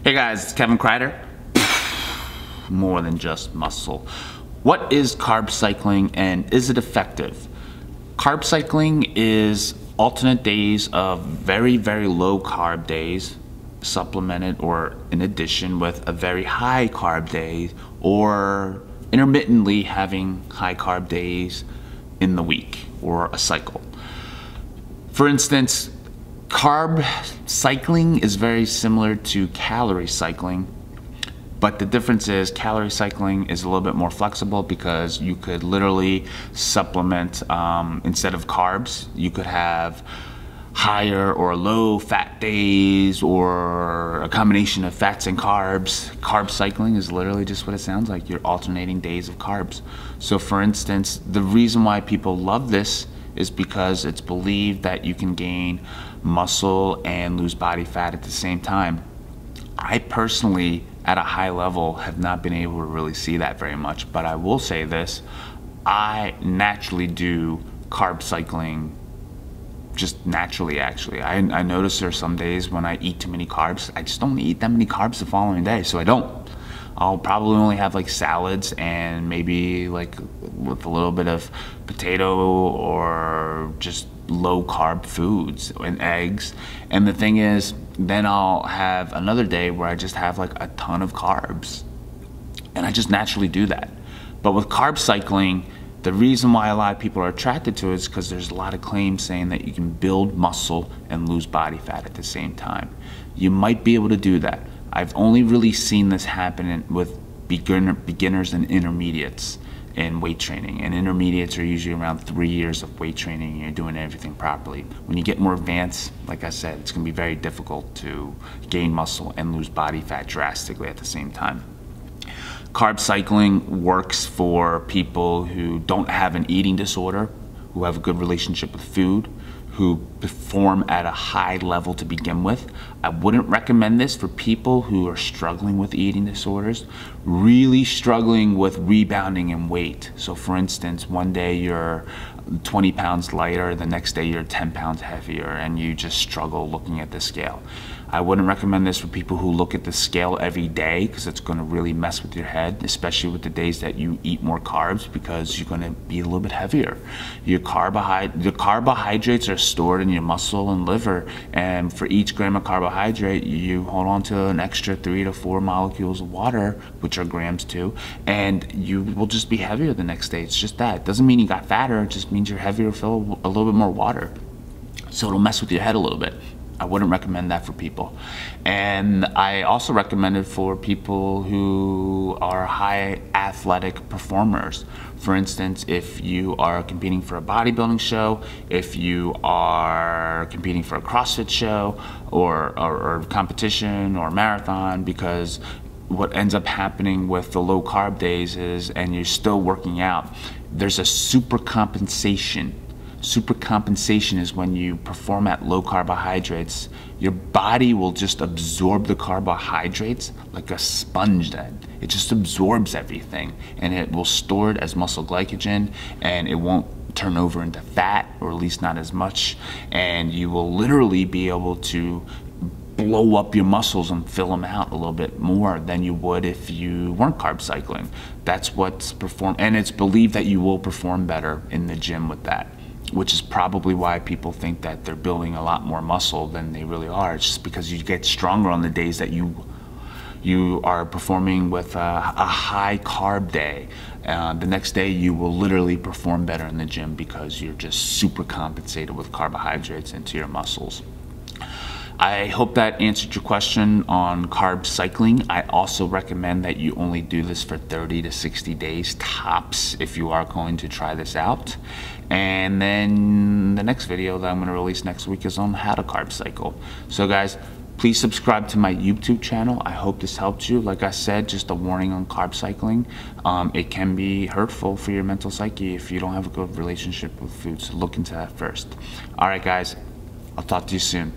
Hey guys, it's Kevin Kreider. More than just muscle. What is carb cycling and is it effective? Carb cycling is alternate days of very, very low carb days supplemented or in addition with a very high carb day or intermittently having high carb days in the week or a cycle. For instance, carb cycling is very similar to calorie cycling, but the difference is calorie cycling is a little bit more flexible because you could literally supplement instead of carbs. You could have higher or low fat days or a combination of fats and carbs. Carb cycling is literally just what it sounds like. You're alternating days of carbs. So for instance, the reason why people love this is because it's believed that you can gain muscle and lose body fat at the same time. I personally, at a high level, have not been able to really see that very much, but I will say this, I naturally do carb cycling just naturally actually. I notice there are some days when I eat too many carbs, I just don't eat that many carbs the following day, so I don't. I'll probably only have like salads and maybe like with a little bit of potato or just low carb foods and eggs. And the thing is, then I'll have another day where I just have like a ton of carbs. And I just naturally do that. But with carb cycling, the reason why a lot of people are attracted to it is because there's a lot of claims saying that you can build muscle and lose body fat at the same time. You might be able to do that. I've only really seen this happen with beginners and intermediates in weight training. And intermediates are usually around 3 years of weight training and you're doing everything properly. When you get more advanced, like I said, it's gonna be very difficult to gain muscle and lose body fat drastically at the same time. Carb cycling works for people who don't have an eating disorder, who have a good relationship with food, who perform at a high level to begin with. I wouldn't recommend this for people who are struggling with eating disorders, really struggling with rebounding in weight. So for instance, one day you're 20 pounds lighter, the next day you're 10 pounds heavier and you just struggle looking at the scale. I wouldn't recommend this for people who look at the scale every day because it's going to really mess with your head, especially with the days that you eat more carbs because you're going to be a little bit heavier. Your carbohydrates are stored in your muscle and liver, and for each gram of carbohydrate you hold on to an extra 3 to 4 molecules of water, which are grams too, and you will just be heavier the next day. It's just that. It doesn't mean you got fatter, it just means you're heavier, fill a little bit more water. So it'll mess with your head a little bit. I wouldn't recommend that for people. And I also recommend it for people who are high athletic performers. For instance, if you are competing for a bodybuilding show, if you are competing for a CrossFit show or competition or marathon, because what ends up happening with the low carb days is, and you're still working out, there's a super compensation. Supercompensation is when you perform at low carbohydrates, your body will just absorb the carbohydrates like a sponge then. It just absorbs everything and it will store it as muscle glycogen and it won't turn over into fat, or at least not as much, and you will literally be able to blow up your muscles and fill them out a little bit more than you would if you weren't carb cycling. That's what's performed, and it's believed that you will perform better in the gym with that, which is probably why people think that they're building a lot more muscle than they really are. It's just because you get stronger on the days that you are performing with a high carb day. The next day you will literally perform better in the gym because you're just super compensated with carbohydrates into your muscles. I hope that answered your question on carb cycling. I also recommend that you only do this for 30 to 60 days tops if you are going to try this out. And then the next video that I'm going to release next week is on how to carb cycle. So guys, please subscribe to my YouTube channel. I hope this helped you. Like I said, just a warning on carb cycling. It can be hurtful for your mental psyche if you don't have a good relationship with food, so look into that first. All right guys, I'll talk to you soon.